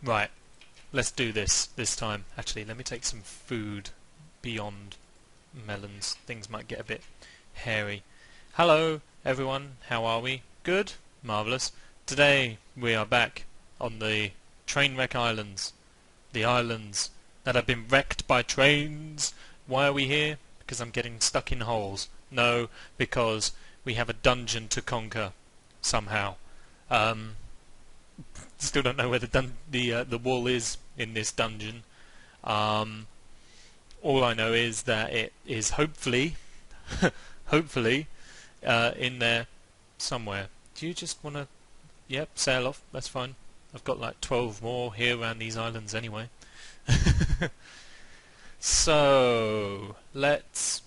Right, let's do this time. Actually, let me take some food beyond melons. Things might get a bit hairy. Hello, everyone. How are we? Good? Marvellous. Today, we are back on the Trainwreck Islands. The islands that have been wrecked by trains. Why are we here? Because I'm getting stuck in holes. No, because we have a dungeon to conquer. Somehow. Still don't know where the wall is in this dungeon. All I know is that it is hopefully, hopefully, in there somewhere. Do you just want to? Yep, sail off. That's fine. I've got like 12 more here around these islands anyway. So let's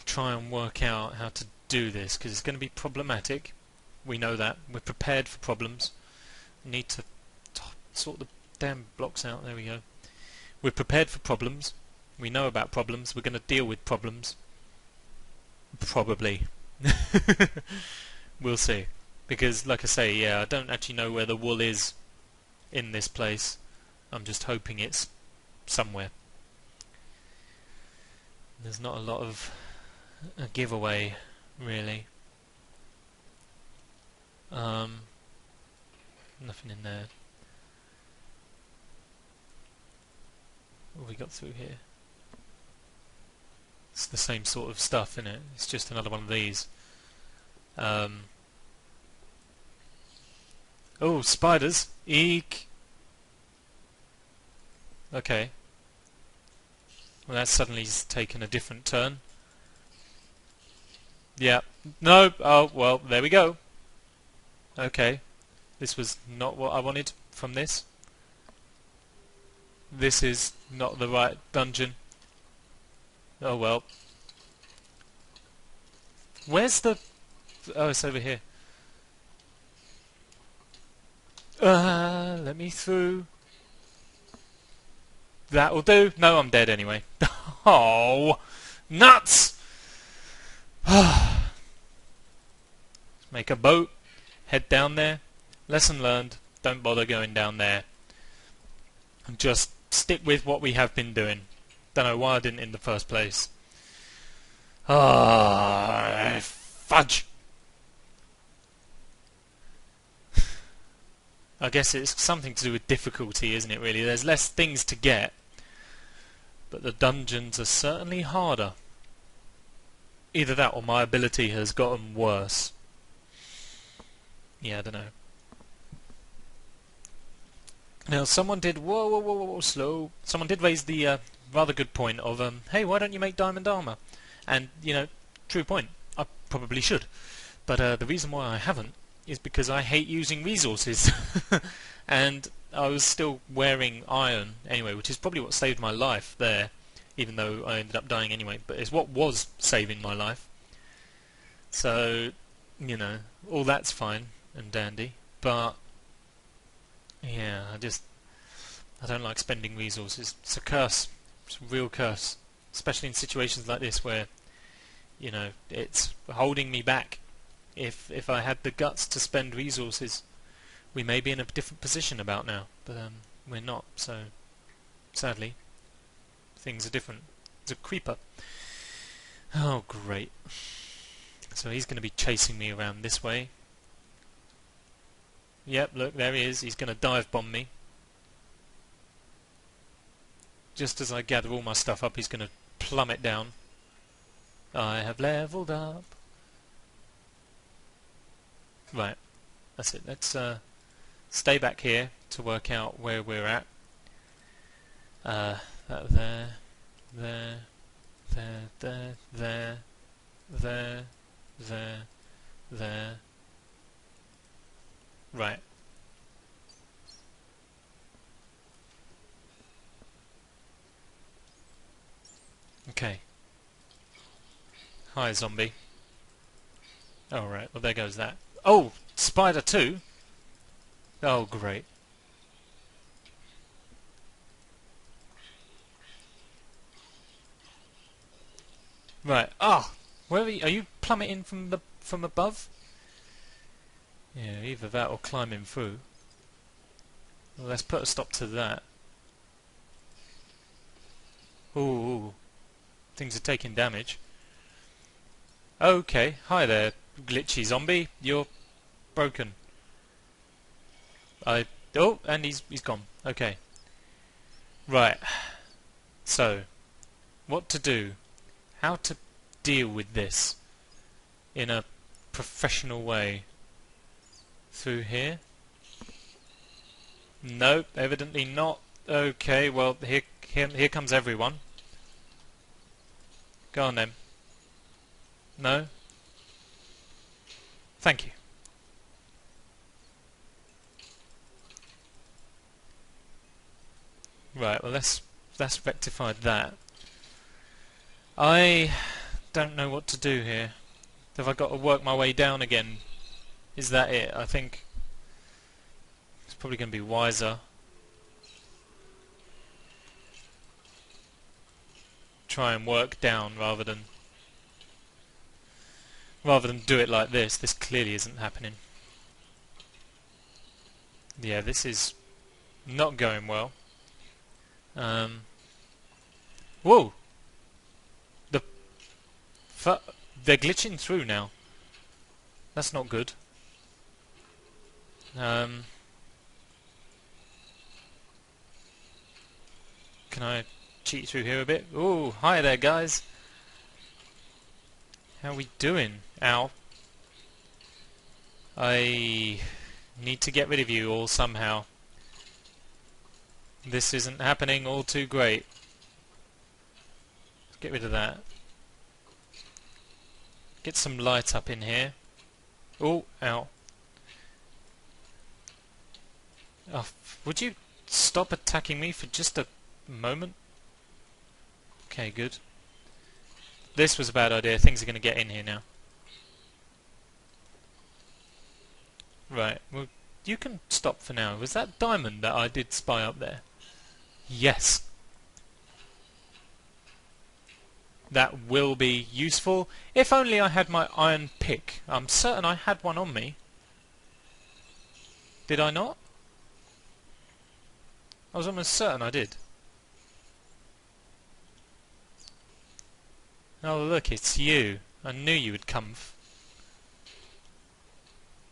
try and work out how to do this, because it's going to be problematic. We know that. We're prepared for problems. Need to sort the damn blocks out. There we go. We're prepared for problems. We know about problems. We're going to deal with problems. Probably. We'll see. Because, like I say, yeah, I don't actually know where the wool is in this place. I'm just hoping it's somewhere. There's not a lot of a giveaway, really. Nothing in there. What have we got through here? It's the same sort of stuff, isn't it? It's just another one of these. Oh, spiders! Eek! Okay. Well, that's suddenly taken a different turn. Yeah. No! Oh, well, there we go. Okay. This was not what I wanted from this. This is not the right dungeon. Oh well. Where's the... Oh, it's over here. Let me through. That'll do. No, I'm dead anyway. Oh, nuts! Make a boat. Head down there. Lesson learned. Don't bother going down there. And just stick with what we have been doing. Don't know why I didn't in the first place. Ah, fudge! I guess it's something to do with difficulty, isn't it, really? There's less things to get, but the dungeons are certainly harder. Either that or my ability has gotten worse. Yeah, I don't know. Now, someone did... Whoa, slow. Someone did raise the rather good point of, hey, why don't you make diamond armor? And, you know, true point. I probably should. But the reason why I haven't is because I hate using resources. And I was still wearing iron anyway, which is probably what saved my life there, even though I ended up dying anyway. But it's what was saving my life. So, you know, all that's fine and dandy. But, yeah, I don't like spending resources. It's a curse. It's a real curse. Especially in situations like this where, you know, it's holding me back. If I had the guts to spend resources, we may be in a different position about now, but we're not, so sadly things are different. It's a creeper. Oh great. So he's going to be chasing me around this way. Yep, look, there he is. He's going to dive bomb me. Just as I gather all my stuff up, he's going to plummet down. I have leveled up. Right, that's it. Let's stay back here to work out where we're at. There, there, there, there, there, there, there, there. Right. Okay. Hi, zombie. Alright, well there goes that. Oh! Spider too? Oh, great. Right. Ah! Where are you plummeting from above? Yeah, either that or climbing through. Well, let's put a stop to that. Ooh, things are taking damage. Okay, hi there, glitchy zombie. You're broken. Oh, and he's gone. Okay. Right. So, what to do? How to deal with this in a professional way? Through here? Nope, evidently not. Okay, well, here comes everyone. Go on then. No? Thank you. Right, well that's rectified that. I don't know what to do here. Have I got to work my way down again? Is that it? I think it's probably going to be wiser. Try and work down rather than do it like this. This clearly isn't happening. Yeah, this is not going well. Whoa! They're glitching through now. That's not good. Can I cheat through here a bit? Ooh, hi there, guys. How we doing? Ow. I need to get rid of you all somehow. This isn't happening all too great. Let's get rid of that. Get some light up in here. Oh, ow. Oh, would you stop attacking me for just a moment? Okay, good. This was a bad idea. Things are going to get in here now. Right, well, you can stop for now. Was that diamond that I did spy up there? Yes. That will be useful. If only I had my iron pick. I'm certain I had one on me. Did I not? I was almost certain I did. Oh look, it's you. I knew you would come.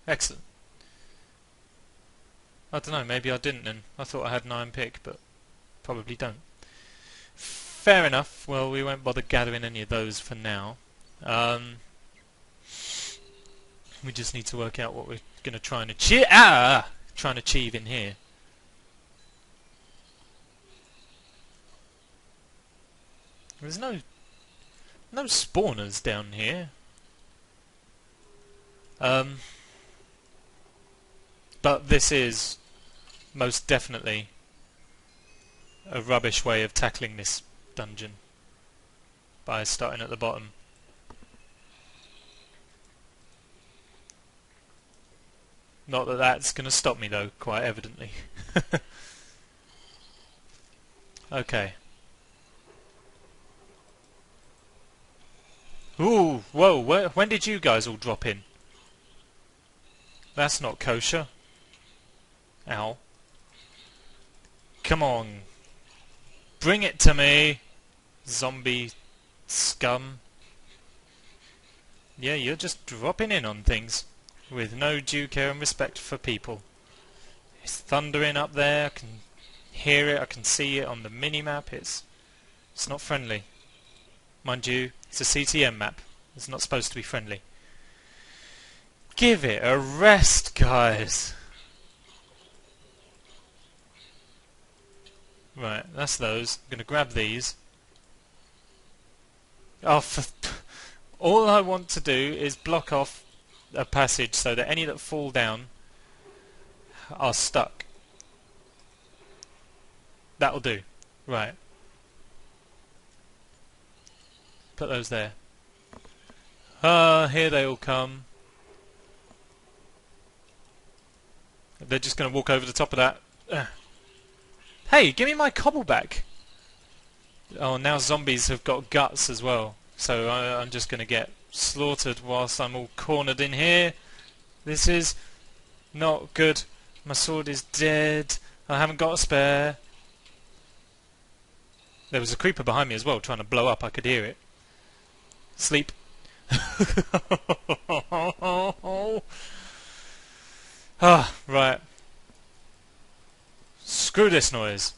Excellent. I don't know, maybe I didn't then. I thought I had an iron pick, but probably don't. Fair enough. Well, we won't bother gathering any of those for now. We just need to work out what we're going to try and achieve. Try and achieve in here. There's no spawners down here. But this is most definitely a rubbish way of tackling this dungeon by starting at the bottom. Not that that's going to stop me though, quite evidently. Okay. Ooh, whoa, when did you guys all drop in? That's not kosher. Ow. Come on. Bring it to me, zombie scum. Yeah, you're just dropping in on things with no due care and respect for people. It's thundering up there, I can hear it, I can see it on the mini-map. It's not friendly. Mind you, it's a CTM map. It's not supposed to be friendly. Give it a rest, guys! Right, that's those. I'm going to grab these. Oh, all I want to do is block off a passage so that any that fall down are stuck. That'll do. Right. Put those there. Here they all come. They're just going to walk over the top of that. Hey, give me my cobble back! Oh, now zombies have got guts as well. So I'm just going to get slaughtered whilst I'm all cornered in here. This is not good. My sword is dead. I haven't got a spare. There was a creeper behind me as well, trying to blow up. I could hear it. Sleep. Ah, right. Screw this noise.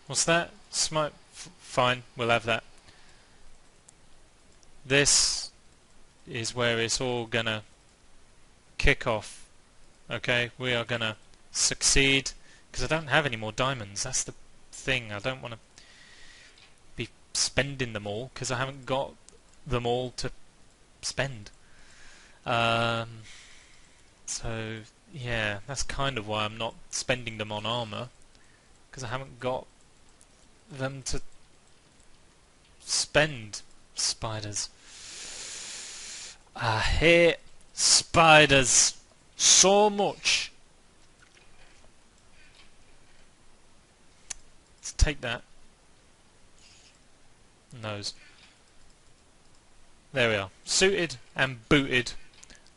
What's that? Smoke. Fine, we'll have that. This is where it's all gonna kick off. Okay, we are gonna succeed. Because I don't have any more diamonds. That's the thing. I don't want to be spending them all because I haven't got them all to spend. So yeah, that's kind of why I'm not spending them on armor, because I haven't got them to spend. Spiders. I hate spiders so much. Let's take that. Nose. There we are. Suited and booted.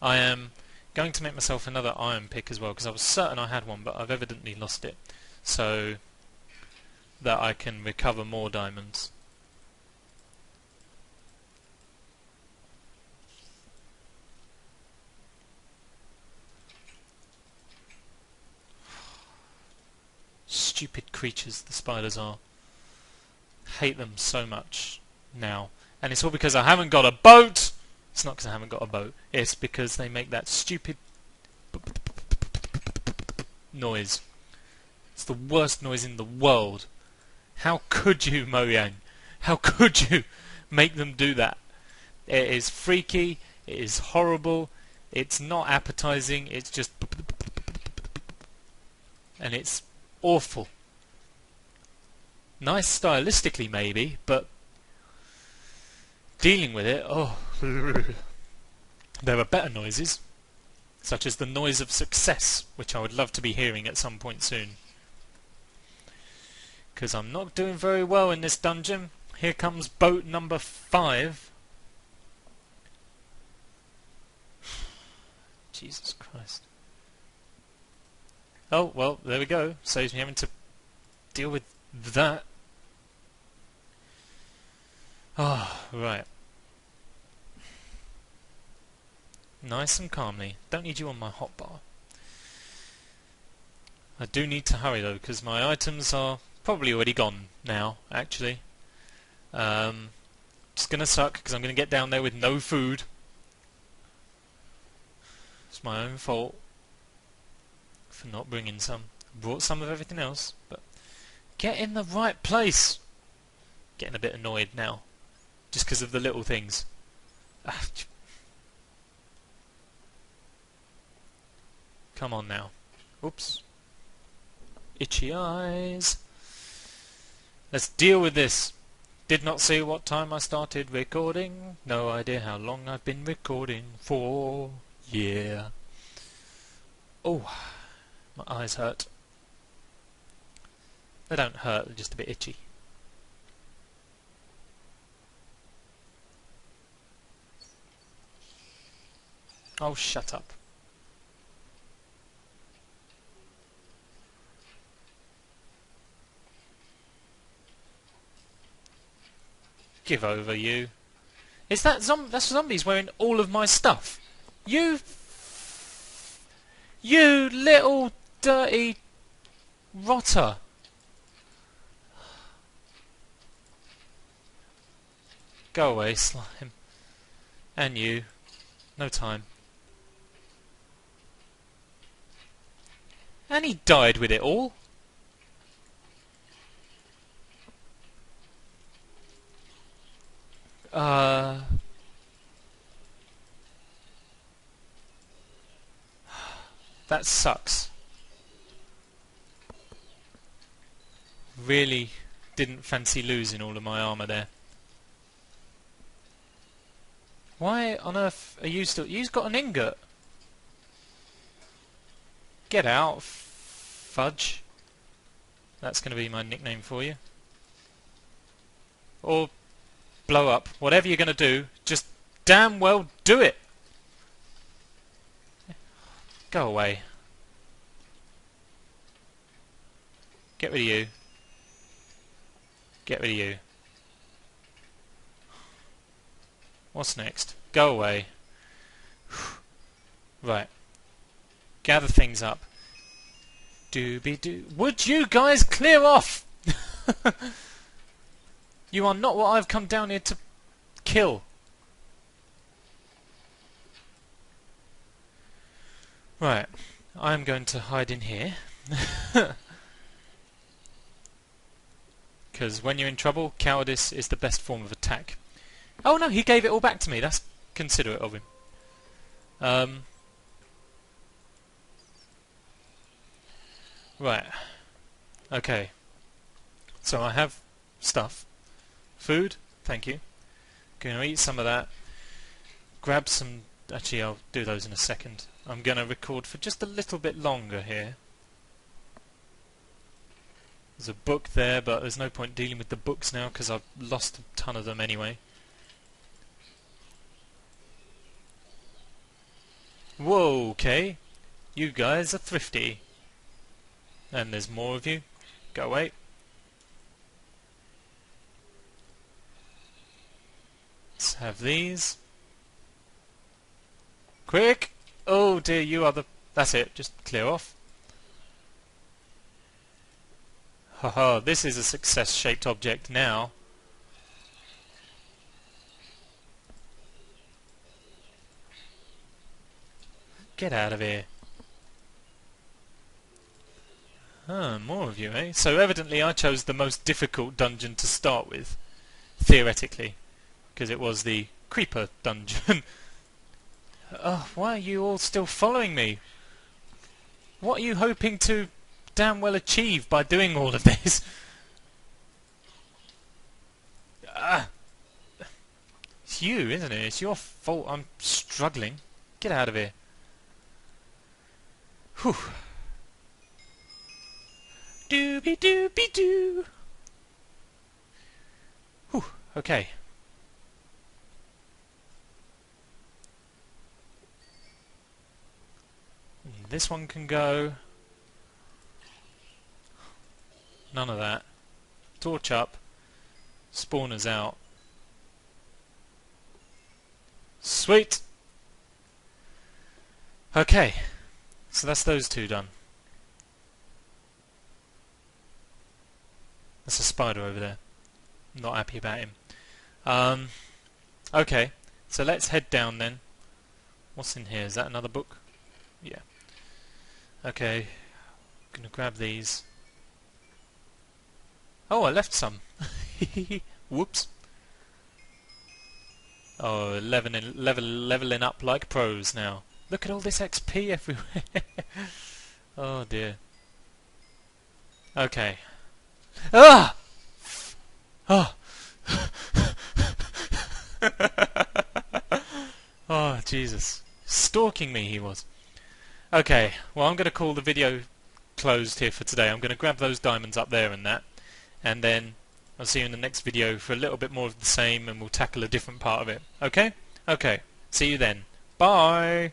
I am going to make myself another iron pick as well, because I was certain I had one, but I've evidently lost it, so that I can recover more diamonds. Stupid creatures the spiders are. Hate them so much now. And it's all because I haven't got a boat! It's not because I haven't got a boat. It's because they make that stupid noise. It's the worst noise in the world. How could you, Mojang? How could you make them do that? It is freaky. It is horrible. It's not appetizing. It's just... and it's awful. Nice stylistically maybe, but dealing with it, oh. There are better noises, such as the noise of success, which I would love to be hearing at some point soon. Because I'm not doing very well in this dungeon. Here comes boat number 5. Jesus Christ. Oh, well, there we go. Saves me having to deal with that. Ah, oh, right. Nice and calmly. Don't need you on my hotbar. I do need to hurry though, because my items are probably already gone now, actually. It's gonna suck, because I'm gonna get down there with no food. It's my own fault for not bringing some. I brought some of everything else, but get in the right place. Getting a bit annoyed now, just because of the little things. Come on now. Oops. Itchy eyes. Let's deal with this. Did not see what time I started recording. No idea how long I've been recording for. Yeah. Oh, my eyes hurt. They don't hurt, they're just a bit itchy. Oh, shut up. Give over, you. Is that that's zombies wearing all of my stuff? You little dirty rotter. Go away, slime. And you. No time. And he died with it all. That sucks. Really didn't fancy losing all of my armour there. Why on earth are you still... You've got an ingot. Get out, fudge. That's going to be my nickname for you. Or blow up. Whatever you're going to do, just damn well do it. Go away. Get rid of you. Get rid of you. What's next? Go away. Right. Gather things up. Doobie-doo. Would you guys clear off? You are not what I've come down here to kill. Right. I'm going to hide in here. Because when you're in trouble, cowardice is the best form of attack. Oh no, he gave it all back to me. That's considerate of him. Right. Okay. So I have stuff. Food. Thank you. Gonna eat some of that. Grab some... Actually, I'll do those in a second. I'm gonna record for just a little bit longer here. There's a book there, but there's no point dealing with the books now because I've lost a ton of them anyway. Whoa, okay. You guys are thrifty. And there's more of you. Go away. Let's have these. Quick! Oh dear, you are the... That's it, just clear off. Haha, this is a success-shaped object now. Get out of here. More of you, eh? So evidently I chose the most difficult dungeon to start with. Theoretically. Because it was the creeper dungeon. Oh, why are you all still following me? What are you hoping to damn well achieve by doing all of this? It's you, isn't it? It's your fault I'm struggling. Get out of here. Whew. Doobie doobie doo. Whew. Okay. This one can go. None of that. Torch up. Spawners out. Sweet! Okay. So that's those two done. That's a spider over there. Not happy about him. Okay. So let's head down then. What's in here? Is that another book? Yeah. Okay. Gonna grab these. Oh, I left some. Whoops. Oh, leveling up like pros now. Look at all this XP everywhere. Oh dear. Okay. Ah! Oh. Oh, Jesus. Stalking me he was. Okay, well I'm going to call the video closed here for today. I'm going to grab those diamonds up there and that. And then I'll see you in the next video for a little bit more of the same and we'll tackle a different part of it. Okay? Okay. See you then. Bye!